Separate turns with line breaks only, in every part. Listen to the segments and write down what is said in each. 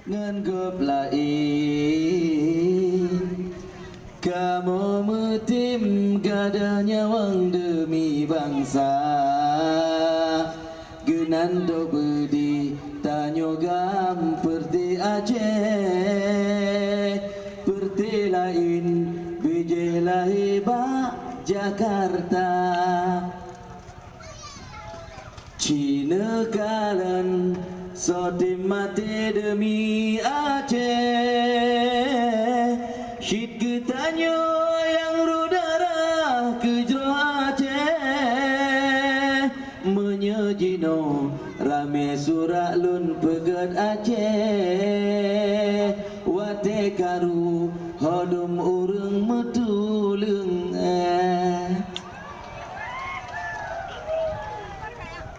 ngan gop lain. Kamu metim gada nyawang demi bangsa, genando bedi tanyo gam perti Aceh, perti lain bijelah hebat Jakarta. Cina kalan sotim mati demi Aceh, syit getanyo yang rudara ke jero Aceh, menyejino rame surak lun pegat Aceh, wate karu hodum urang metulung.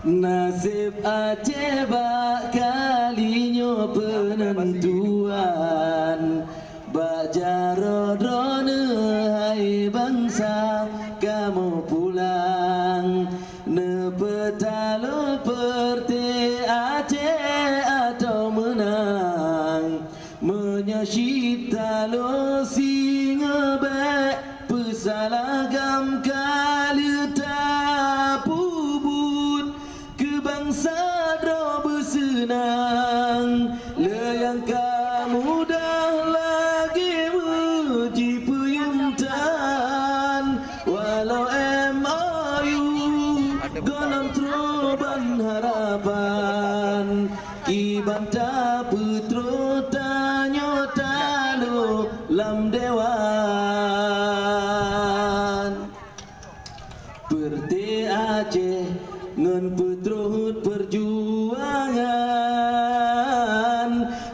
Nasib Aceh bak kalinyo penentuan, bak jarodrone hai bangsa kamu pulang, ne petalo perti Aceh atau menang, menyasyita lo singa bek pesalagam kali tapubut bangsa dro bersenang, layang kamu dah lagi muji puyuntan, walau MOU golong troban harapan, kibanta putro tanyo talo lam dewan. Perti Aceh ngan putrut perjuangan,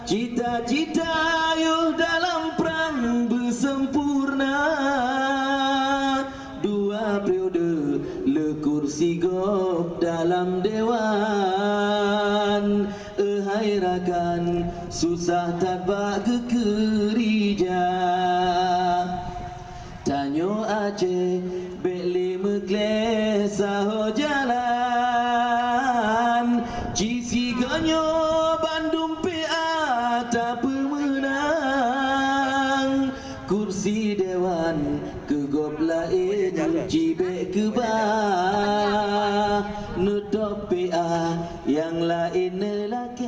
cita-cita yuh dalam perang bersempurna, dua periode le kursi gop dalam dewan, ehai rakan susah tabak kekerja. Tanyo Aceh beli megle saho jalan, cisi ganyo Bandung PA tak pemenang, kursi dewan ke gop lain cibek ke bah, nutup PA yang lain lelaki.